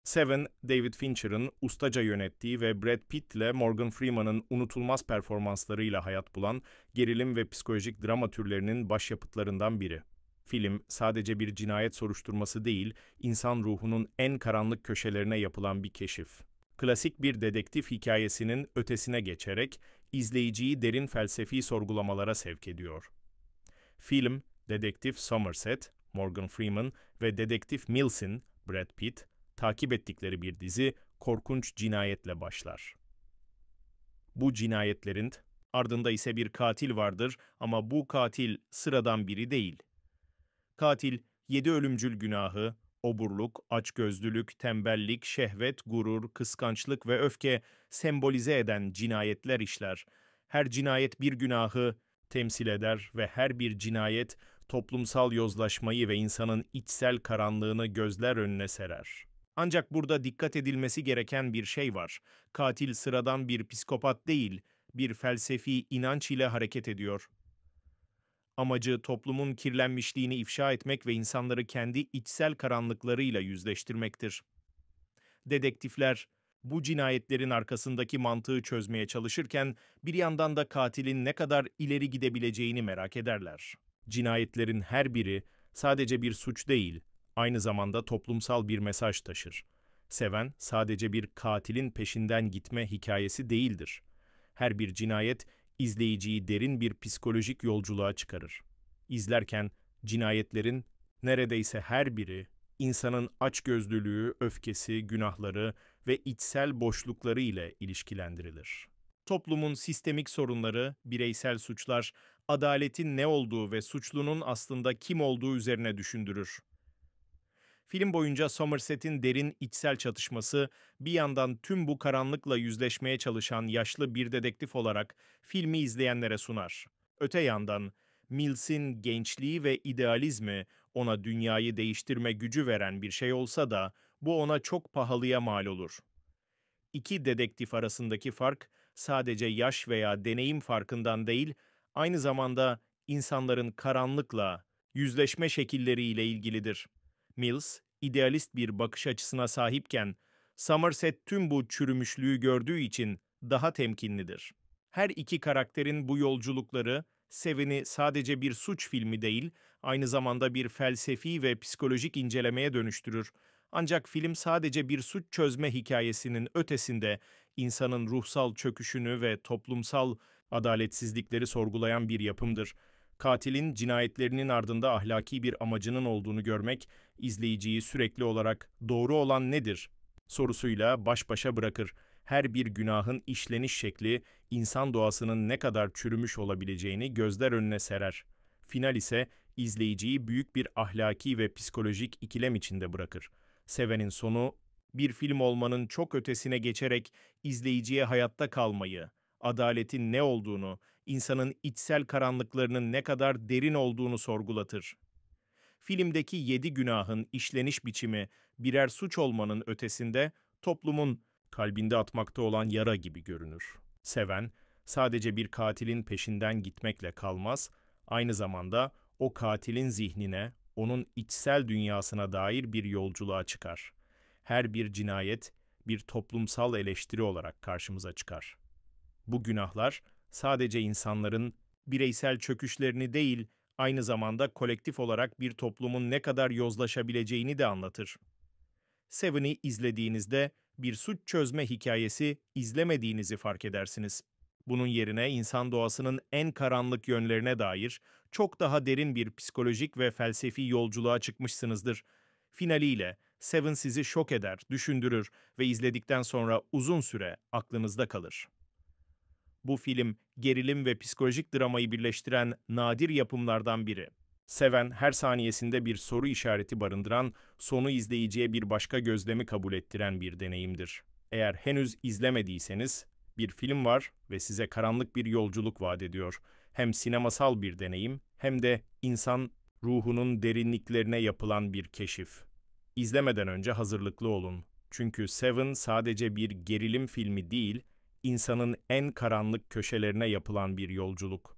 Seven, David Fincher'ın ustaca yönettiği ve Brad Pitt ile Morgan Freeman'ın unutulmaz performanslarıyla hayat bulan gerilim ve psikolojik drama türlerinin başyapıtlarından biri. Film, sadece bir cinayet soruşturması değil, insan ruhunun en karanlık köşelerine yapılan bir keşif. Klasik bir dedektif hikayesinin ötesine geçerek izleyiciyi derin felsefi sorgulamalara sevk ediyor. Film, Dedektif Somerset, Morgan Freeman ve Dedektif Mills'in, Brad Pitt, takip ettikleri bir dizi korkunç cinayetle başlar. Bu cinayetlerin ardında ise bir katil vardır ama bu katil sıradan biri değil. Katil, 7 ölümcül günahı, oburluk, açgözlülük, tembellik, şehvet, gurur, kıskançlık ve öfke sembolize eden cinayetler işler. Her cinayet bir günahı temsil eder ve her bir cinayet toplumsal yozlaşmayı ve insanın içsel karanlığını gözler önüne serer. Ancak burada dikkat edilmesi gereken bir şey var. Katil sıradan bir psikopat değil, bir felsefi inanç ile hareket ediyor. Amacı toplumun kirlenmişliğini ifşa etmek ve insanları kendi içsel karanlıklarıyla yüzleştirmektir. Dedektifler bu cinayetlerin arkasındaki mantığı çözmeye çalışırken bir yandan da katilin ne kadar ileri gidebileceğini merak ederler. Cinayetlerin her biri sadece bir suç değil, aynı zamanda toplumsal bir mesaj taşır. Seven sadece bir katilin peşinden gitme hikayesi değildir. Her bir cinayet izleyiciyi derin bir psikolojik yolculuğa çıkarır. İzlerken cinayetlerin neredeyse her biri insanın açgözlülüğü, öfkesi, günahları ve içsel boşlukları ile ilişkilendirilir. Toplumun sistemik sorunları, bireysel suçlar, adaletin ne olduğu ve suçlunun aslında kim olduğu üzerine düşündürür. Film boyunca Somerset'in derin içsel çatışması, bir yandan tüm bu karanlıkla yüzleşmeye çalışan yaşlı bir dedektif olarak filmi izleyenlere sunar. Öte yandan Mills'in gençliği ve idealizmi ona dünyayı değiştirme gücü veren bir şey olsa da bu ona çok pahalıya mal olur. İki dedektif arasındaki fark sadece yaş veya deneyim farkından değil, aynı zamanda insanların karanlıkla yüzleşme şekilleriyle ilgilidir. Mills, idealist bir bakış açısına sahipken, Somerset tüm bu çürümüşlüğü gördüğü için daha temkinlidir. Her iki karakterin bu yolculukları, Seven'i sadece bir suç filmi değil, aynı zamanda bir felsefi ve psikolojik incelemeye dönüştürür. Ancak film sadece bir suç çözme hikayesinin ötesinde insanın ruhsal çöküşünü ve toplumsal adaletsizlikleri sorgulayan bir yapımdır. Katilin cinayetlerinin ardında ahlaki bir amacının olduğunu görmek, izleyiciyi sürekli olarak "doğru olan nedir?" sorusuyla baş başa bırakır. Her bir günahın işleniş şekli, insan doğasının ne kadar çürümüş olabileceğini gözler önüne serer. Final ise izleyiciyi büyük bir ahlaki ve psikolojik ikilem içinde bırakır. Seven'in sonu, bir film olmanın çok ötesine geçerek izleyiciye hayatta kalmayı, adaletin ne olduğunu, insanın içsel karanlıklarının ne kadar derin olduğunu sorgulatır. Filmdeki 7 günahın işleniş biçimi birer suç olmanın ötesinde toplumun kalbinde atmakta olan yara gibi görünür. Seven, sadece bir katilin peşinden gitmekle kalmaz, aynı zamanda o katilin zihnine, onun içsel dünyasına dair bir yolculuğa çıkar. Her bir cinayet bir toplumsal eleştiri olarak karşımıza çıkar. Bu günahlar sadece insanların bireysel çöküşlerini değil, aynı zamanda kolektif olarak bir toplumun ne kadar yozlaşabileceğini de anlatır. Seven'i izlediğinizde bir suç çözme hikayesi izlemediğinizi fark edersiniz. Bunun yerine insan doğasının en karanlık yönlerine dair çok daha derin bir psikolojik ve felsefi yolculuğa çıkmışsınızdır. Finaliyle Seven sizi şok eder, düşündürür ve izledikten sonra uzun süre aklınızda kalır. Bu film, gerilim ve psikolojik dramayı birleştiren nadir yapımlardan biri. Seven, her saniyesinde bir soru işareti barındıran, sonu izleyiciye bir başka gözlemi kabul ettiren bir deneyimdir. Eğer henüz izlemediyseniz, bir film var ve size karanlık bir yolculuk vaat ediyor. Hem sinemasal bir deneyim, hem de insan ruhunun derinliklerine yapılan bir keşif. İzlemeden önce hazırlıklı olun. Çünkü Seven sadece bir gerilim filmi değil, insanın en karanlık köşelerine yapılan bir yolculuk.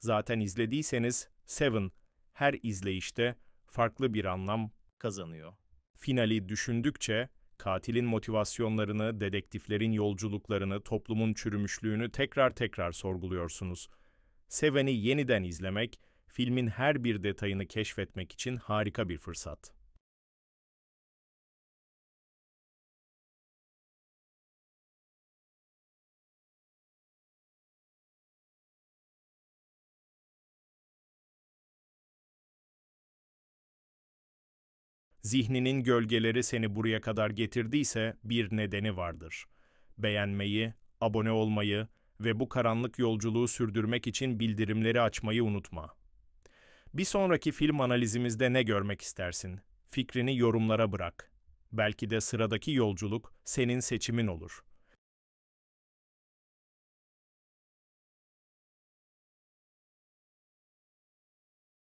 Zaten izlediyseniz Seven her izleyişte farklı bir anlam kazanıyor. Finali düşündükçe Katilin motivasyonlarını, dedektiflerin yolculuklarını, toplumun çürümüşlüğünü tekrar tekrar sorguluyorsunuz. Seven'i yeniden izlemek, filmin her bir detayını keşfetmek için harika bir fırsat. Zihninin gölgeleri seni buraya kadar getirdiyse bir nedeni vardır. Beğenmeyi, abone olmayı ve bu karanlık yolculuğu sürdürmek için bildirimleri açmayı unutma. Bir sonraki film analizimizde ne görmek istersin? Fikrini yorumlara bırak. Belki de sıradaki yolculuk senin seçimin olur.